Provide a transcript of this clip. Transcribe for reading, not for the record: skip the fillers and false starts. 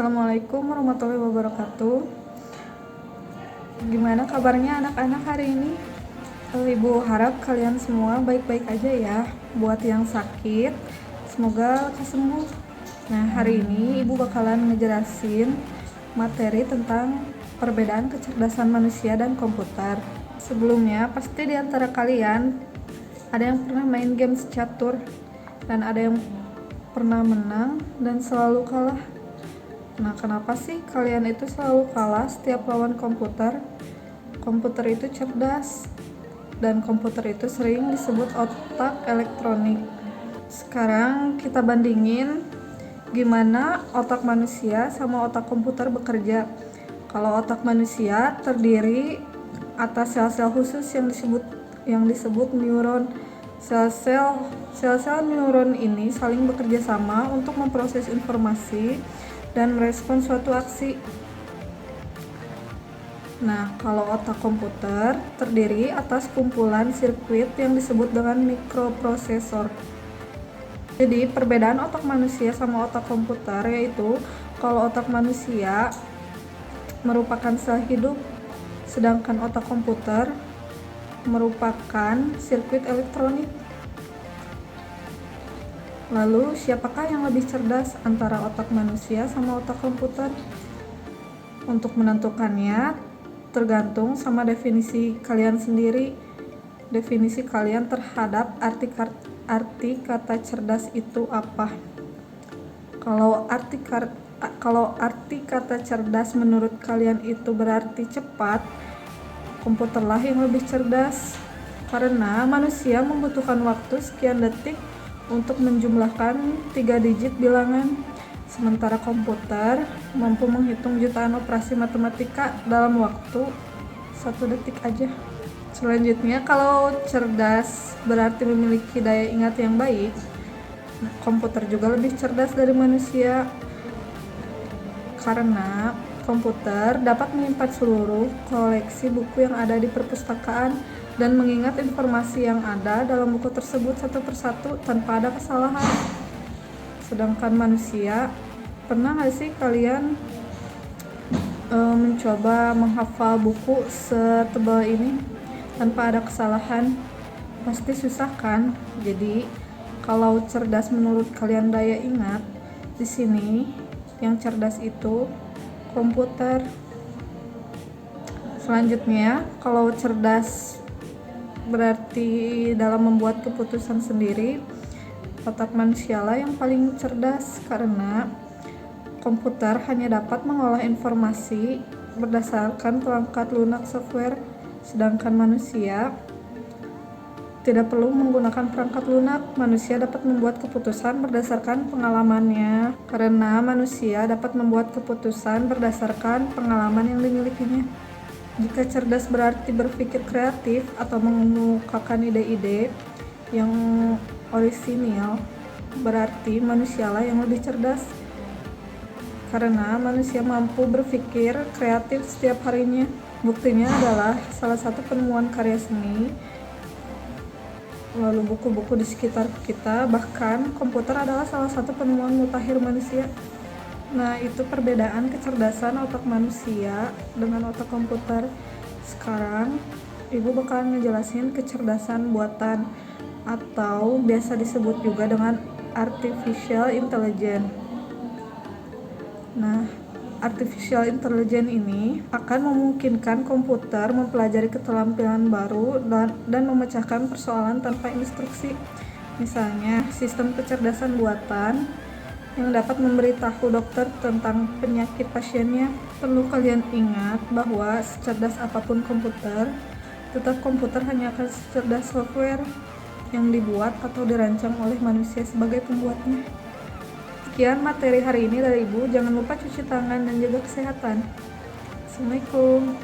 Assalamualaikum warahmatullahi wabarakatuh. Gimana kabarnya anak-anak hari ini? Ibu harap kalian semua baik-baik aja ya. Buat yang sakit, semoga lekas sembuh. Nah, hari ini ibu bakalan ngejelasin materi tentang perbedaan kecerdasan manusia dan komputer. Sebelumnya, pasti di antara kalian ada yang pernah main games catur dan ada yang pernah menang dan selalu kalah. Nah, kenapa sih kalian itu selalu kalah setiap lawan komputer? Komputer itu cerdas dan komputer itu sering disebut otak elektronik. Sekarang kita bandingin gimana otak manusia sama otak komputer bekerja. Kalau otak manusia terdiri atas sel-sel khusus yang disebut neuron. Sel-sel neuron ini saling bekerja sama untuk memproses informasi dan merespon suatu aksi. Nah, kalau otak komputer terdiri atas kumpulan sirkuit yang disebut dengan mikroprosesor. Jadi, perbedaan otak manusia sama otak komputer yaitu kalau otak manusia merupakan sel hidup, sedangkan otak komputer merupakan sirkuit elektronik. Lalu, siapakah yang lebih cerdas antara otak manusia sama otak komputer? Untuk menentukannya, tergantung sama definisi kalian sendiri. Definisi kalian terhadap arti kata cerdas itu apa? Kalau arti kata cerdas menurut kalian itu berarti cepat, komputerlah yang lebih cerdas. Karena manusia membutuhkan waktu sekian detik untuk menjumlahkan 3 digit bilangan, sementara komputer mampu menghitung jutaan operasi matematika dalam waktu 1 detik aja. Selanjutnya, kalau cerdas berarti memiliki daya ingat yang baik, komputer juga lebih cerdas dari manusia karena komputer dapat menyimpan seluruh koleksi buku yang ada di perpustakaan dan mengingat informasi yang ada dalam buku tersebut satu persatu tanpa ada kesalahan. Sedangkan manusia, pernah gak sih kalian mencoba menghafal buku setebal ini tanpa ada kesalahan? Pasti susah kan? Jadi, kalau cerdas menurut kalian daya ingat, di sini yang cerdas itu komputer. Selanjutnya, kalau cerdas berarti dalam membuat keputusan sendiri, otak manusialah yang paling cerdas karena komputer hanya dapat mengolah informasi berdasarkan perangkat lunak software, sedangkan manusia tidak perlu menggunakan perangkat lunak. Manusia dapat membuat keputusan berdasarkan pengalamannya karena manusia dapat membuat keputusan berdasarkan pengalaman yang dimilikinya. Jika cerdas berarti berpikir kreatif atau mengemukakan ide-ide yang orisinil, berarti manusialah yang lebih cerdas karena manusia mampu berpikir kreatif setiap harinya. Buktinya adalah salah satu penemuan karya seni, lalu buku-buku di sekitar kita, bahkan komputer adalah salah satu penemuan mutakhir manusia. Nah, itu perbedaan kecerdasan otak manusia dengan otak komputer. Sekarang, ibu bakal ngejelasin kecerdasan buatan atau biasa disebut juga dengan artificial intelligence. Nah, artificial intelligence ini akan memungkinkan komputer mempelajari keterampilan baru dan memecahkan persoalan tanpa instruksi. Misalnya, sistem kecerdasan buatan yang dapat memberitahu dokter tentang penyakit pasiennya. Perlu kalian ingat bahwa secerdas apapun komputer, tetap komputer hanya akan secerdas software yang dibuat atau dirancang oleh manusia sebagai pembuatnya. Sekian materi hari ini dari Ibu. Jangan lupa cuci tangan dan jaga kesehatan. Assalamualaikum.